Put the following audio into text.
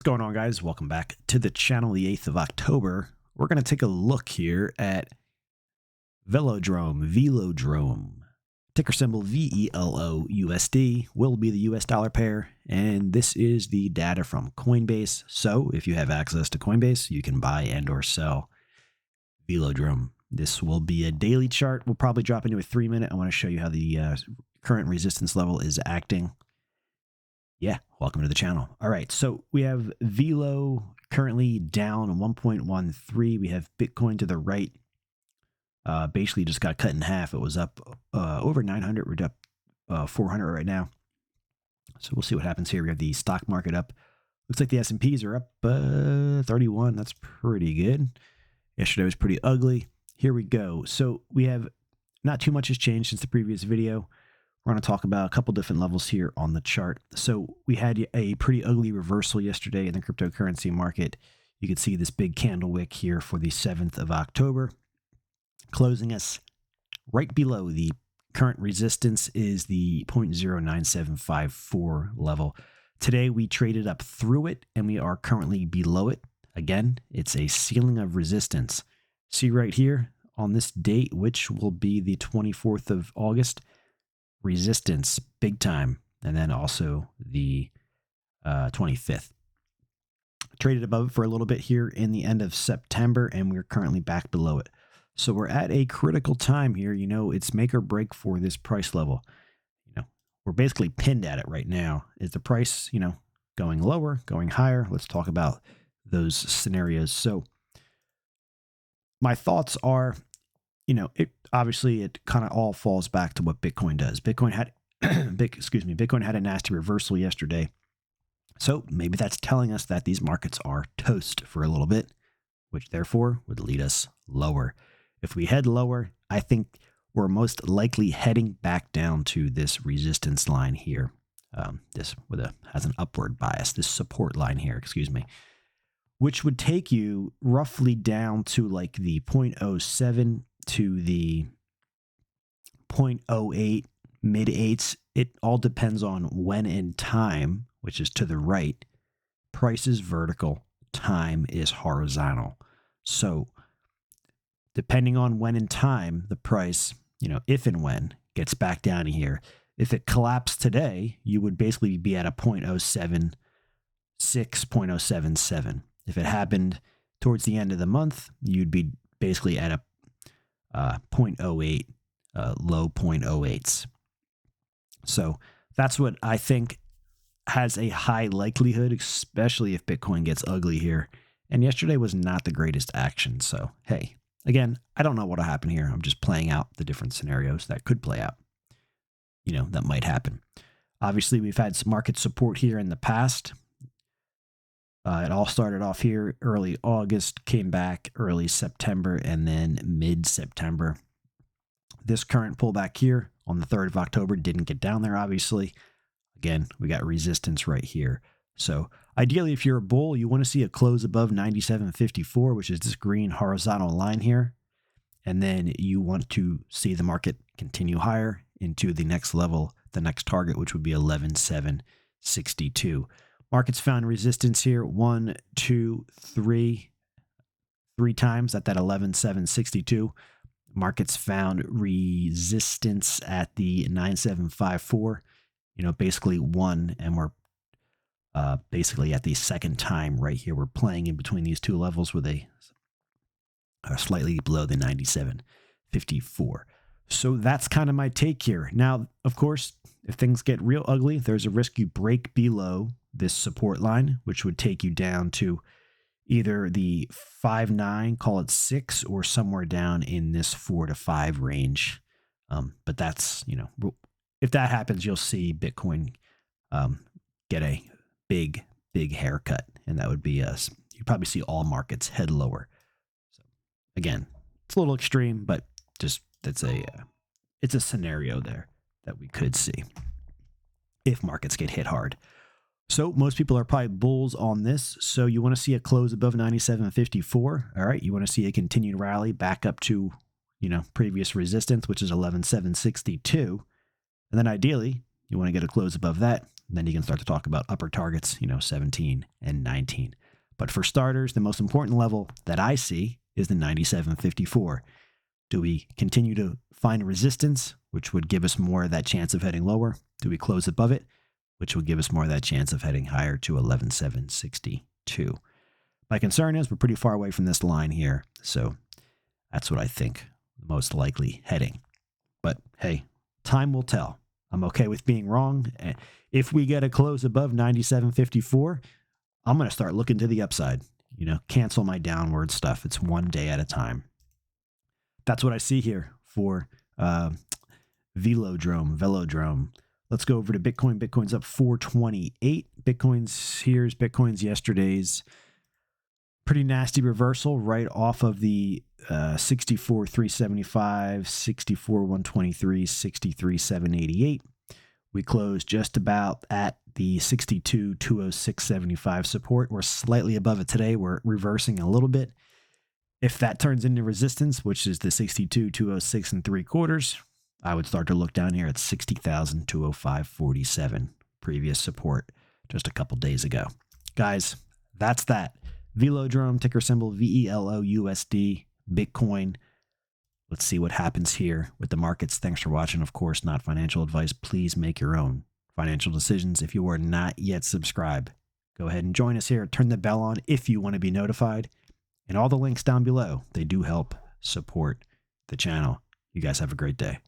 What's going on, guys? Welcome back to the channel. The 8th of October, we're going to take a look here at Velodrome, ticker symbol VELO USD, will be the US dollar pair, and this is the data from Coinbase. So if you have access to Coinbase, you can buy and or sell Velodrome. This will be a daily chart. We'll probably drop into a 3-minute. I want to show you how the current resistance level is acting. Yeah, welcome to the channel. All right, so we have VELO currently down 1.13. We have Bitcoin to the right. Basically just got cut in half. It was up over 900. We're up 400 right now. So we'll see what happens here. We have the stock market up. Looks like the S&Ps are up 31. That's pretty good. Yesterday was pretty ugly. Here we go. So we have not too much has changed since the previous video. We're going to talk about a couple different levels here on the chart. So we had a pretty ugly reversal yesterday in the cryptocurrency market. You can see this big candle wick here for the 7th of October, closing us right below the current resistance is the 0.09754 level. Today we traded up through it and we are currently below it. Again, it's a ceiling of resistance. See right here on this date, which will be the 24th of August, resistance big time, and then also the 25th. Traded above it for a little bit here in the end of September, and we're currently back below it. So we're at a critical time here. You know, it's make or break for this price level. You know, we're basically pinned at it right now. Is the price, you know, going lower, going higher? Let's talk about those scenarios. So my thoughts are, you know, it kind of all falls back to what Bitcoin does. Bitcoin had, Bitcoin had a nasty reversal yesterday. So maybe that's telling us that these markets are toast for a little bit, which therefore would lead us lower. If we head lower, I think we're most likely heading back down to this resistance line here. This has an upward bias, this support line here, excuse me, which would take you roughly down to like the 0.07 to the 0.08, mid eights. It all depends on when in time, which is to the right. Price is vertical, time is horizontal. So depending on when in time the price, you know, if and when gets back down here, if it collapsed today, you would basically be at a 0.076, 0.077. If it happened towards the end of the month, you'd be basically at a 0.08, low 0.08s. So that's what I think has a high likelihood, especially if Bitcoin gets ugly here. And yesterday was not the greatest action. So, hey, again, I don't know what'll happen here. I'm just playing out the different scenarios that could play out, you know, that might happen. Obviously, we've had some market support here in the past. It all started off here early August, came back early September, and then mid-September. This current pullback here on the 3rd of October didn't get down there, obviously. Again, we got resistance right here. So ideally, if you're a bull, you want to see a close above 97.54, which is this green horizontal line here. And then you want to see the market continue higher into the next level, the next target, which would be 11.762. Markets found resistance here 1, 2, 3 times at that 11.762. Markets found resistance at the 9.754. You know, basically one, and we're basically at the second time right here. We're playing in between these two levels where they are slightly below the 97.54. So that's kind of my take here. Now, of course, if things get real ugly, there's a risk you break below this support line, which would take you down to either the 5.9, call it 6, or somewhere down in this 4 to 5 range. But that's, you know, if that happens, you'll see Bitcoin get a big haircut, and that would be us. You probably see all markets head lower. So again, it's a little extreme, but just it's a scenario there that we could see if markets get hit hard. So most people are probably bulls on this. So you want to see a close above 97.54. All right. You want to see a continued rally back up to, you know, previous resistance, which is 11.762. And then ideally, you want to get a close above that. Then you can start to talk about upper targets, 17 and 19. But for starters, the most important level that I see is the 97.54. Do we continue to find resistance, which would give us more of that chance of heading lower? Do we close above it, which would give us more of that chance of heading higher to 11.762? My concern is we're pretty far away from this line here, so that's what I think the most likely heading. But hey, time will tell. I'm okay with being wrong. If we get a close above 97.54, I'm going to start looking to the upside. Cancel my downward stuff. It's one day at a time. That's what I see here for Velodrome. Let's go over to Bitcoin. Bitcoin's up 428. Here's Bitcoin's yesterday's pretty nasty reversal right off of the 64,375, 64,123, 63,788. We closed just about at the 62,206.75 support. We're slightly above it today. We're reversing a little bit. If that turns into resistance, which is the 62,206 and 3/4, I would start to look down here at 60,205.47, previous support just a couple days ago. Guys, that's that. Velodrome, ticker symbol VELO USD, Bitcoin. Let's see what happens here with the markets. Thanks for watching. Of course, not financial advice. Please make your own financial decisions. If you are not yet subscribed, go ahead and join us here. Turn the bell on if you want to be notified. And all the links down below, they do help support the channel. You guys have a great day.